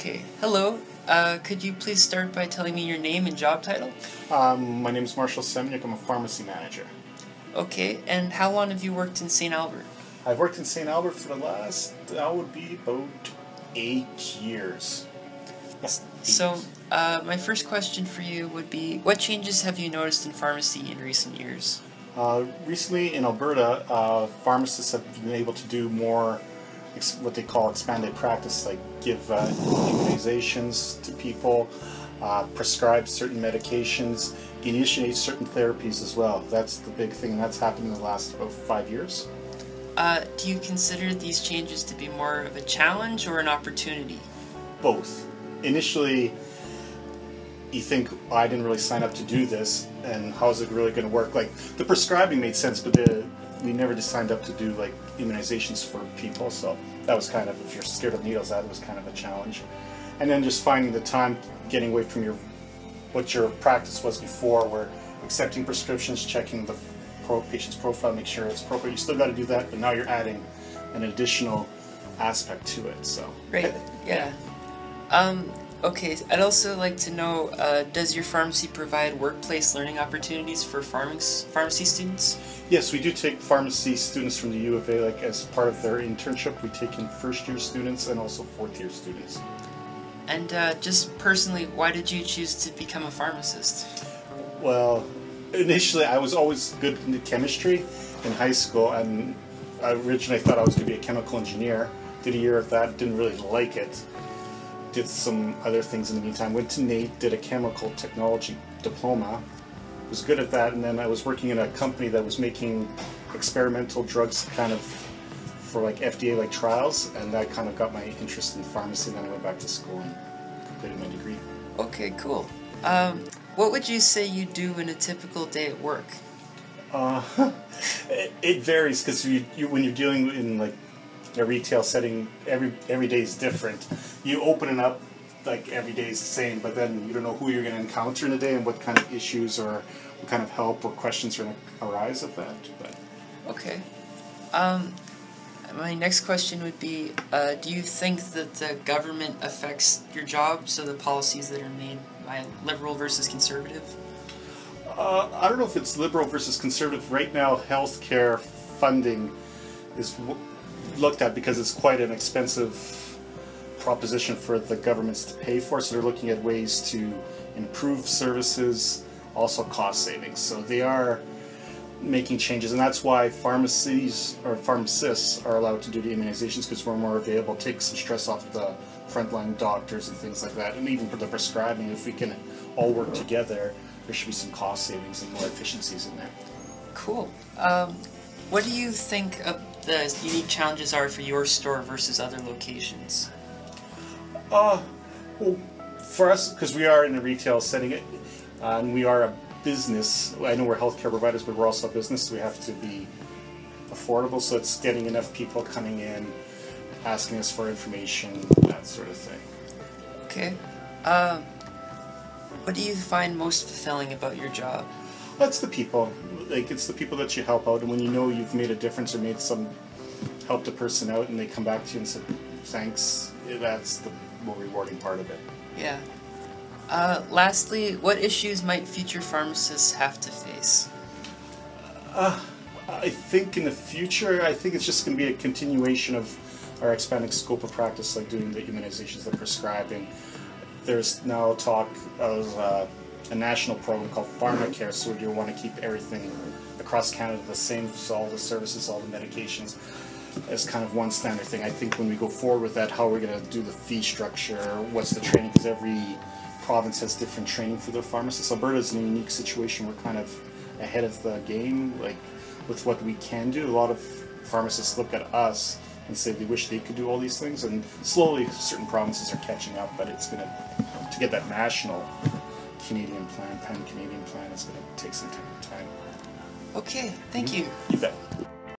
Okay, hello. Could you please start by telling me your name and job title? My name is Marshall Semeniuk. I'm a pharmacy manager. Okay, and how long have you worked in St. Albert? I've worked in St. Albert for the last, that would be about 8 years. Yes. So, my first question for you would be, what changes have you noticed in pharmacy in recent years? Recently in Alberta, pharmacists have been able to do more what they call expanded practice, like give immunizations to people, prescribe certain medications, initiate certain therapies as well. That's the big thing, and that's happened in the last about 5 years. Do you consider these changes to be more of a challenge or an opportunity? Both. Initially, you think, I didn't really sign up to do this, and how is it really going to work? Like, the prescribing made sense, but we never just signed up to do like immunizations for people, so that was kind of, if you're scared of needles, that was kind of a challenge. And then just finding the time, getting away from what your practice was before, where accepting prescriptions, checking the patient's profile, make sure it's appropriate. You still got to do that, but now you're adding an additional aspect to it. So right, yeah. Okay, I'd also like to know, does your pharmacy provide workplace learning opportunities for pharmacy students? Yes, we do take pharmacy students from the U of A, like as part of their internship. We take in first-year students and also fourth-year students. And just personally, why did you choose to become a pharmacist? Well, initially I was always good in chemistry in high school, and I originally thought I was going to be a chemical engineer. Did a year of that, didn't really like it. Did some other things in the meantime. Went to NAIT, did a chemical technology diploma. Was good at that, and then I was working in a company that was making experimental drugs kind of for like FDA like trials, and that kind of got my interest in pharmacy, and then I went back to school and completed my degree. Okay, cool. What would you say you do in a typical day at work? It varies, because when you're dealing in like a retail setting, every day is different. You open it up, like every day is the same, but then you don't know who you're going to encounter in a day and what kind of issues or what kind of help or questions are going to arise of that. But okay. My next question would be, do you think that the government affects your job, so the policies that are made by liberal versus conservative? I don't know if it's liberal versus conservative. Right now, healthcare funding is looked at because it's quite an expensive proposition for the governments to pay for, so they're looking at ways to improve services, also cost savings. So they are making changes, and that's why pharmacies or pharmacists are allowed to do the immunizations, because we're more available, take some stress off the frontline doctors and things like that. And even for the prescribing, if we can all work together, there should be some cost savings and more efficiencies in there. Cool. What do you think the unique challenges are for your store versus other locations? Well, for us, because we are in a retail setting, and we are a business, I know we're healthcare providers, but we're also a business, so we have to be affordable, so it's getting enough people coming in, asking us for information, that sort of thing. Okay. What do you find most fulfilling about your job? That's the people. Like, it's the people that you help out, and when you know you've made a difference or made helped a person out, and they come back to you and say thanks, that's the more rewarding part of it. Yeah. Lastly, what issues might future pharmacists have to face? I think in the future, I think it's just going to be a continuation of our expanding scope of practice, like doing the immunizations, the prescribing. There's now talk of a national program called PharmaCare, so you want to keep everything across Canada the same, so all the services, all the medications, as kind of one standard thing. I think when we go forward with that, how we're going to do the fee structure, what's the training, because every province has different training for their pharmacists. Alberta's in a unique situation. We're kind of ahead of the game, like with what we can do. A lot of pharmacists look at us and say they wish they could do all these things, and slowly certain provinces are catching up, but it's going to get that national Canadian plan, pan-Canadian plan, is going to take some time. Okay, thank you. You bet.